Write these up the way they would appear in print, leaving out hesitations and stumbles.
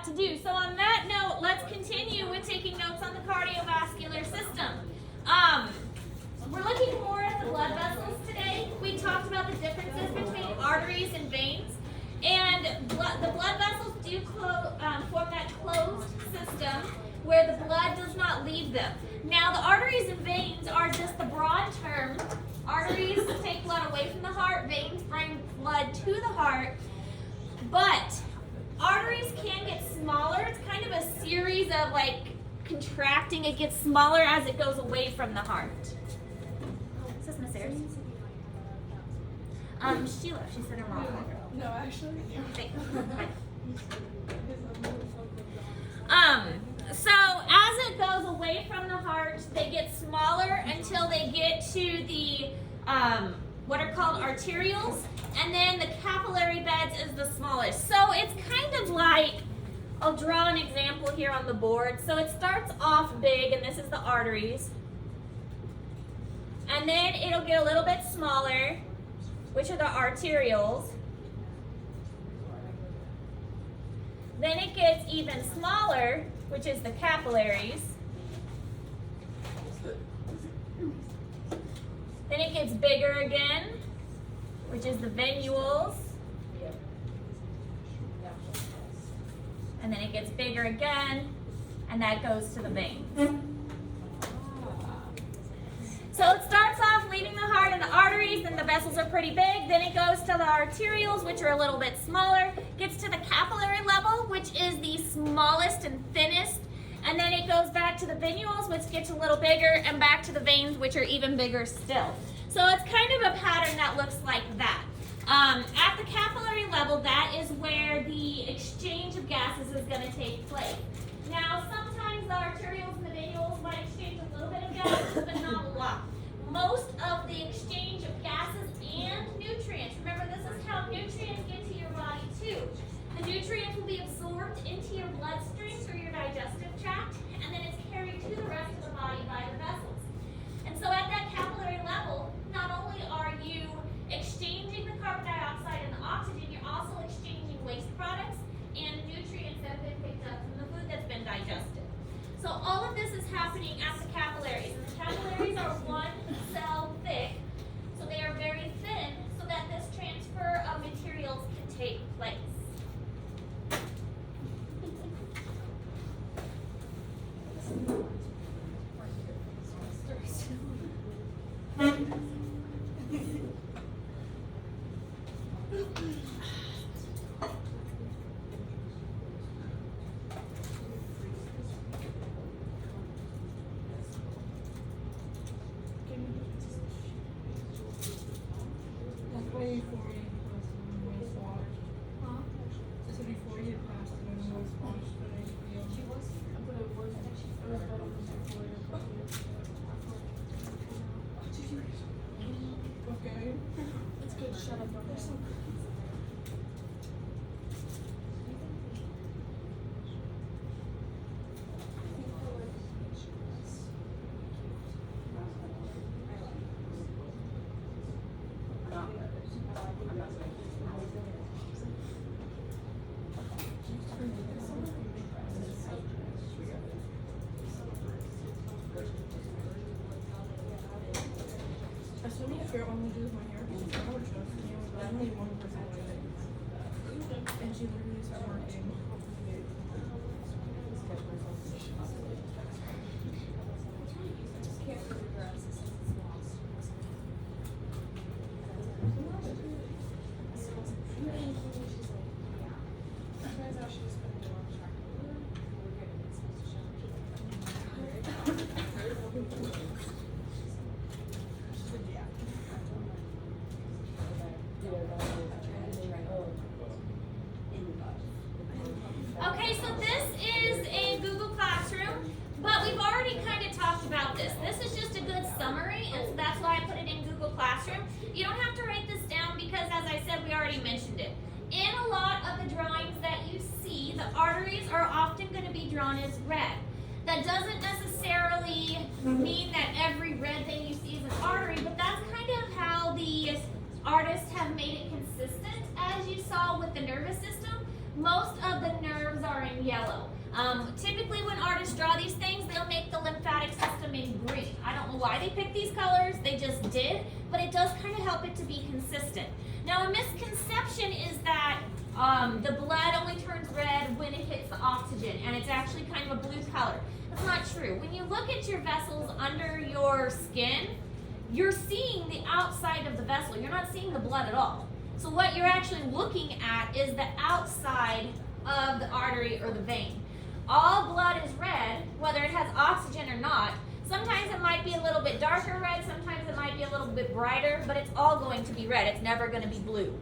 to do. So on that note, let's continue with taking notes on the cardiovascular system. We're looking more at the blood vessels today. We talked about the differences between arteries and veins. And the blood vessels do form that closed system where the blood does not leave them. Now the arteries and veins are just the broad term. Arteries take blood away from the heart, veins bring blood to the heart. But arteries can get smaller. It's kind of a series of like contracting. It gets smaller as it goes away from the heart. Is this Miss Ayers? Sheila, she said her mom. No, actually. So as it goes away from the heart, they get smaller until they get to the what are called arterioles, and then the capillary beds is the smallest. So it's kind of like, I'll draw an example here on the board. So it starts off big, and this is the arteries, and then it'll get a little bit smaller, which are the arterioles. Then it gets even smaller, which is the capillaries. Then it gets bigger again, which is the venules. And then it gets bigger again, and that goes to the veins. So it starts off leaving the heart and the arteries, and the vessels are pretty big. Then it goes to the arterioles, which are a little bit smaller. Gets to the capillary level, which is the smallest and thinnest. And then it goes back to the venules, which gets a little bigger, and back to the veins, which are even bigger still. So it's kind of a pattern that looks like that. At the capillary level, that is where the exchange of gases is going to take place. Now, sometimes the arterioles and the venules might exchange a little bit of gases, but not a lot. Most of the exchange of gases and nutrients, remember this is how nutrients get to your body too. The nutrients will be absorbed into your bloodstream through your digestive tract, and then it's carried to the rest of the body by the vessels. And so at that capillary level, not only are you exchanging the carbon dioxide and the oxygen, you're also exchanging waste products and nutrients that have been picked up from the food that's been digested. So all of this is happening at the capillaries. And the capillaries are 1 cell thick, so they are very thin, so that this transfer of materials can take place. Assuming if you're only doing my hair, I would trust you. I only 1% with it. And she literally started working. Okay, so this is in Google Classroom, but we've already kind of talked about this. This is just a good summary, and so that's why I put it in Google Classroom. You don't have to write this down because, as I said, we already mentioned it. In a lot of the drawings that you see, the arteries are often going to be drawn as red. That doesn't necessarily mean that every red thing you see is an artery, but that's kind of how the artists have made it consistent, as you saw with the nervous system. most of the nerves are in yellow. Typically when artists draw these things, they'll make the lymphatic system in green. I don't know why they picked these colors, they just did, but it does kind of help it to be consistent. Now a misconception is that the blood only turns red when it hits the oxygen, and it's actually kind of a blue color. That's not true. When you look at your vessels under your skin, you're seeing the outside of the vessel. You're not seeing the blood at all. So what you're actually looking at is the outside of the artery or the vein. All blood is red, whether it has oxygen or not. Sometimes it might be a little bit darker red, sometimes it might be a little bit brighter, but it's all going to be red. It's never going to be blue.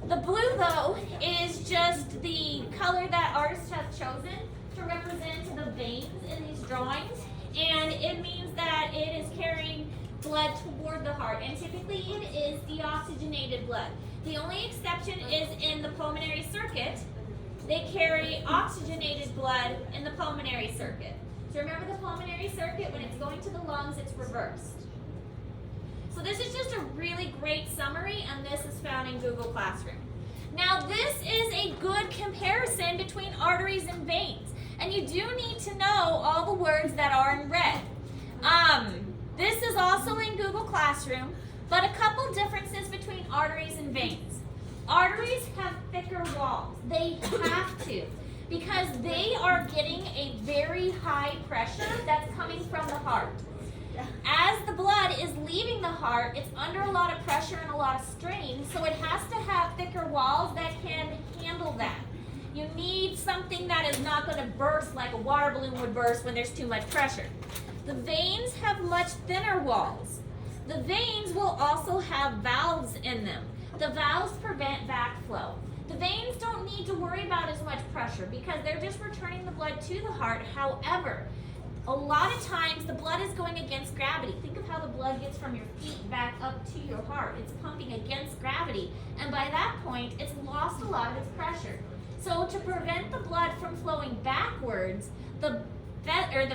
The blue, though, is just the color that artists have chosen to represent the veins in these drawings, and it means that it is carrying blood toward the heart, and typically it is deoxygenated blood. The only exception is in the pulmonary circuit. They carry oxygenated blood in the pulmonary circuit. So remember the pulmonary circuit, when it's going to the lungs, it's reversed. So this is just a really great summary, and this is found in Google Classroom. Now this is a good comparison between arteries and veins, and you do need to know all the words that are in red. This is also in Google Classroom, but a couple differences between arteries and veins. Arteries have thicker walls. They have to, because they are getting a very high pressure that's coming from the heart. As the blood is leaving the heart, it's under a lot of pressure and a lot of strain, so it has to have thicker walls that can handle that. You need something that is not going to burst like a water balloon would burst when there's too much pressure. The veins have much thinner walls. The veins will also have valves in them. The valves prevent backflow. The veins don't need to worry about as much pressure because they're just returning the blood to the heart. However, a lot of times the blood is going against gravity. Think of how the blood gets from your feet back up to your heart. It's pumping against gravity, and by that point, it's lost a lot of its pressure. So to prevent the blood from flowing backwards, the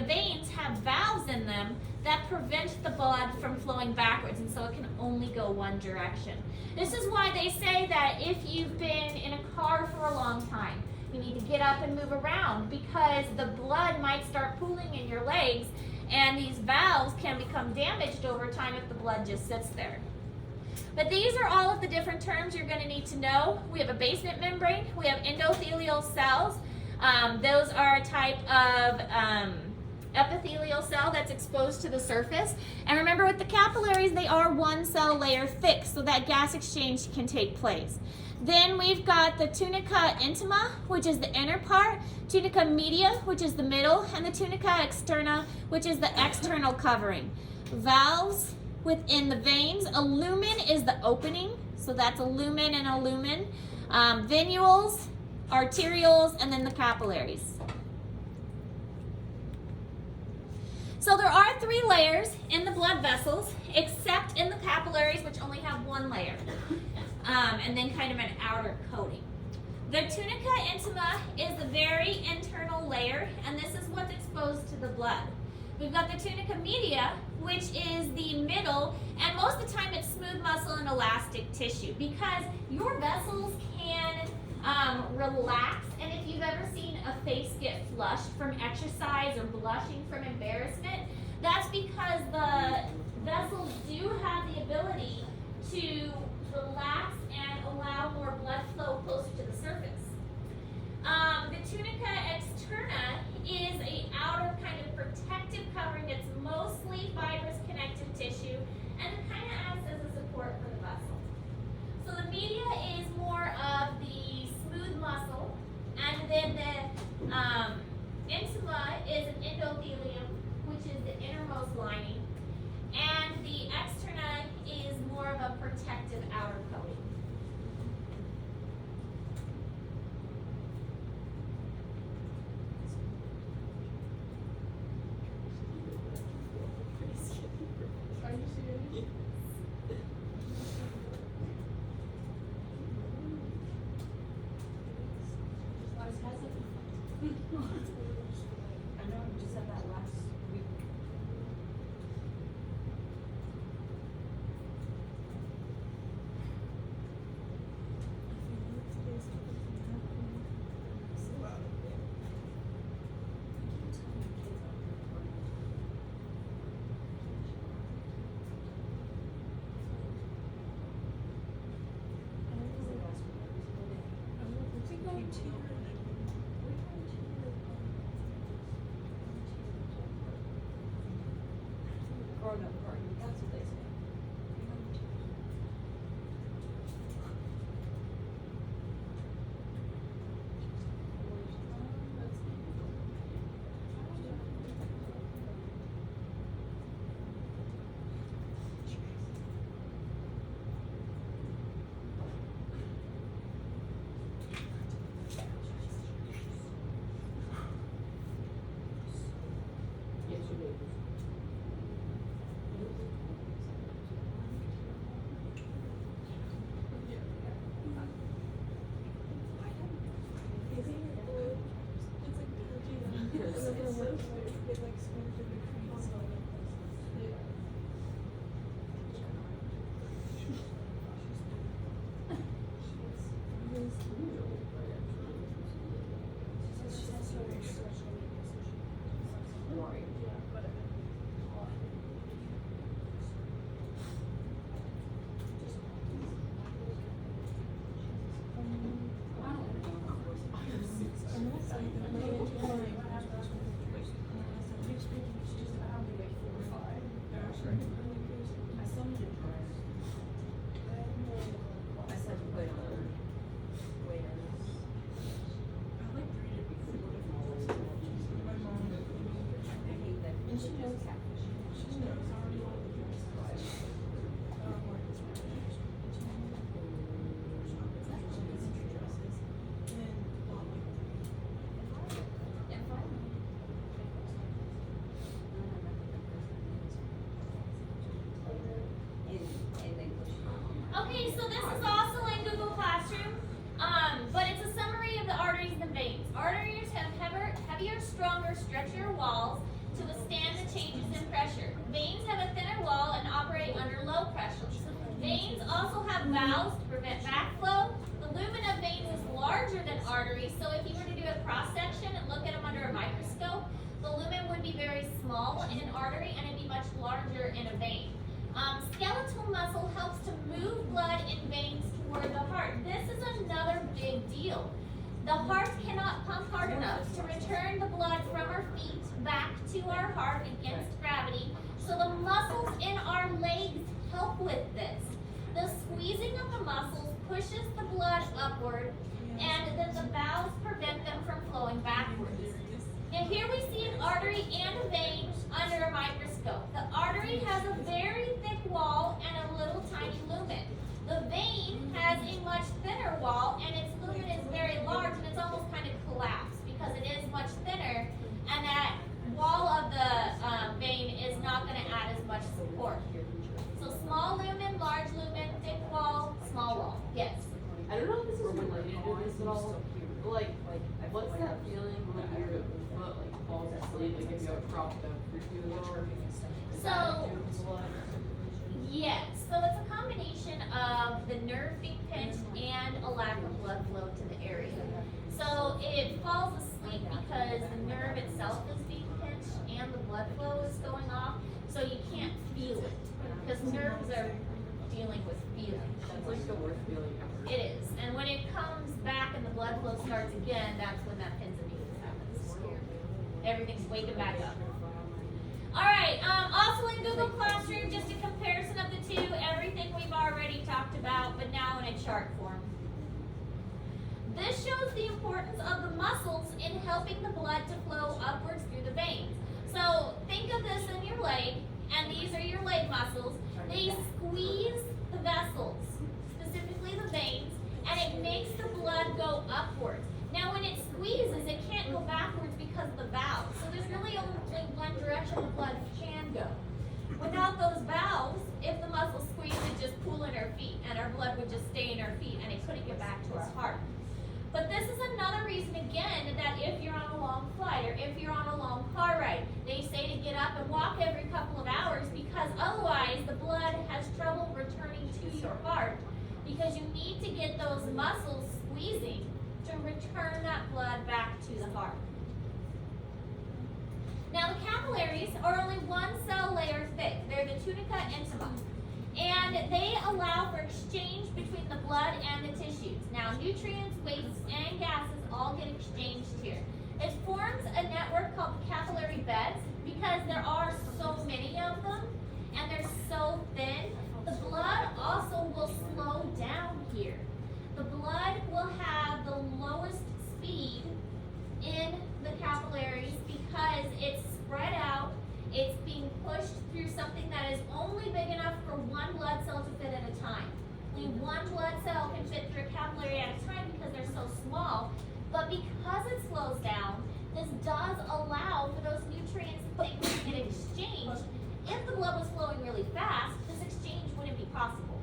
veins have valves in them that prevent the blood from flowing backwards, and so it can only go one direction. This is why they say that if you've been in a car for a long time, you need to get up and move around because the blood might start pooling in your legs, and these valves can become damaged over time if the blood just sits there. But these are all of the different terms you're going to need to know. We have a basement membrane, we have endothelial cells. Those are a type of epithelial cell that's exposed to the surface. And remember, with the capillaries, they are one cell layer thick, so that gas exchange can take place. Then we've got the tunica intima, which is the inner part, tunica media, which is the middle, and the tunica externa, which is the external covering. Valves within the veins. A lumen is the opening, so that's a lumen and a lumen. Venules, arterioles, and then the capillaries. So there are 3 layers in the blood vessels, except in the capillaries, which only have 1 layer, and then kind of an outer coating. The tunica intima is the very internal layer, and this is what's exposed to the blood. We've got the tunica media, which is the middle, and most of the time it's smooth muscle and elastic tissue because your vessels can relax, and if you've ever seen a face get flushed from exercise or blushing from embarrassment, that's because the vessels do have the ability to relax and allow more blood flow closer to the surface. The tunica externa is an outer kind of protective covering that's mostly fibrous connective tissue, and it kind of acts as a support for the vessel. So the media is more of the smooth muscle, and then the intima is an endothelium, which is the innermost lining, and the externa is more of a protective outer coating. Are you serious? I know, we just said that last week. That's what they say. I said to put on waiters. I hate that. And she knows catfish. She knows already what the dress is. Okay, so this is also in Google Classroom, but it's a summary of the arteries and veins. Arteries have heavier, stronger, stretchier walls to withstand the changes in pressure. Veins have a thinner wall and operate under low pressure. Veins also have valves to prevent backflow. The lumen of veins is larger than arteries, so if you were to do a cross-section and look at them under a microscope, the lumen would be very small in an artery and it'd be much larger in a vein. Skeletal muscle helps to move blood in veins toward the heart. This is another big deal. The heart cannot pump hard enough to return the blood from our feet back to our heart against gravity. So the muscles in our legs help with this. The squeezing of the muscles pushes the blood upward, and then the valves prevent them from flowing backwards. Now here we see an artery and a vein under a microscope. The artery has a very thick wall and a little tiny lumen. The vein has a much thinner wall and its lumen is very large and it's almost kind of collapsed because it is much thinner, and that wall of the vein is not going to add as much support. So small lumen, large lumen, thick wall, small wall. Yes. I don't know if this is related to this at all. But like, what's that feeling when your foot like falls asleep? Like if you have propped up for too long. So, yes. So it's a combination of the nerve being pinched and a lack of blood flow to the area. So it falls asleep because the nerve itself is being pinched and the blood flow is going off. So you can't feel it because nerves are dealing with feeling. That's like the worst feeling ever. It is. And when it comes back and the blood flow starts again, that's when that pins and needles happens. Everything's waking back up. Alright, also in Google Classroom, just a comparison of the two, everything we've already talked about, but now in a chart form. This shows the importance of the muscles in helping the blood to flow upwards through the veins. So think of this in your leg, and these are your leg muscles. They squeeze the vessels, specifically the veins, and it makes the blood go upwards. Now when it squeezes, it can't go backwards because of the valves. So there's really only one direction the blood can go. Without those valves, if the muscle squeezed, it'd just pool in our feet, and our blood would just stay in our feet, and it couldn't get back to our heart. But this is another reason, again, that if you're on a long flight or if you're on a long car ride, they say to get up and walk every couple of hours because otherwise the blood has trouble returning to your heart because you need to get those muscles squeezing to return that blood back to the heart. Now the capillaries are only one cell layer thick. They're the tunica intima. And they allow for exchange between the blood and the tissues. Now nutrients, wastes, and gases all get exchanged here. It forms a network called the capillary beds because there are so many of them. and they're so thin, the blood also will slow down here. The blood will have the lowest speed in the capillaries because it's spread out, it's being pushed through something that is only big enough for one blood cell to fit at a time. Only one blood cell can fit through a capillary at a time because they're so small, but because it slows down, this does allow for those nutrients and things to get exchanged. If the blood was flowing really fast, this exchange wouldn't be possible.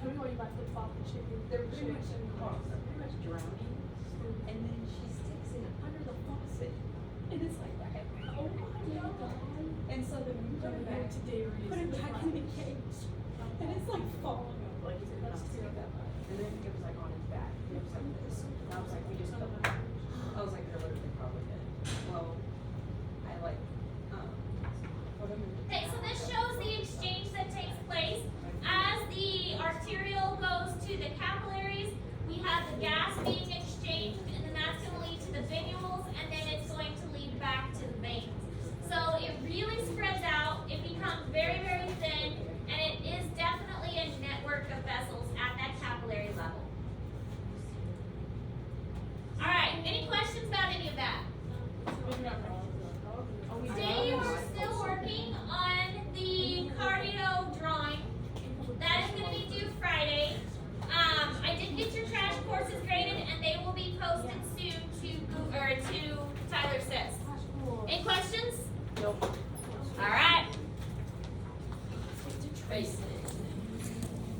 Tell me what you about to flip off the chicken. They're pretty much drowning, and then she sticks it under the faucet, and it's like, oh my god. And so then we put it back in the cage, and it's like falling over, like it's not scared that much. And then it was like on its back, it was like this, and I was like, we just killed it. I was like, they're literally probably dead. Well, I like, Okay, so this shows the exchange that takes place. As the arterial goes to the capillaries, we have the gas being exchanged, and then that's going to lead to the venules, and then it's going to lead back to the veins. So it really spreads out, it becomes very, very thin, and it is definitely a network of vessels at that capillary level. All right, any questions about any of that? Today we're still working on the cardio drawing. That is going to be due Friday. I did get your crash courses graded, and they will be posted soon to Tyler Sis. Any questions? Nope. All right. Face.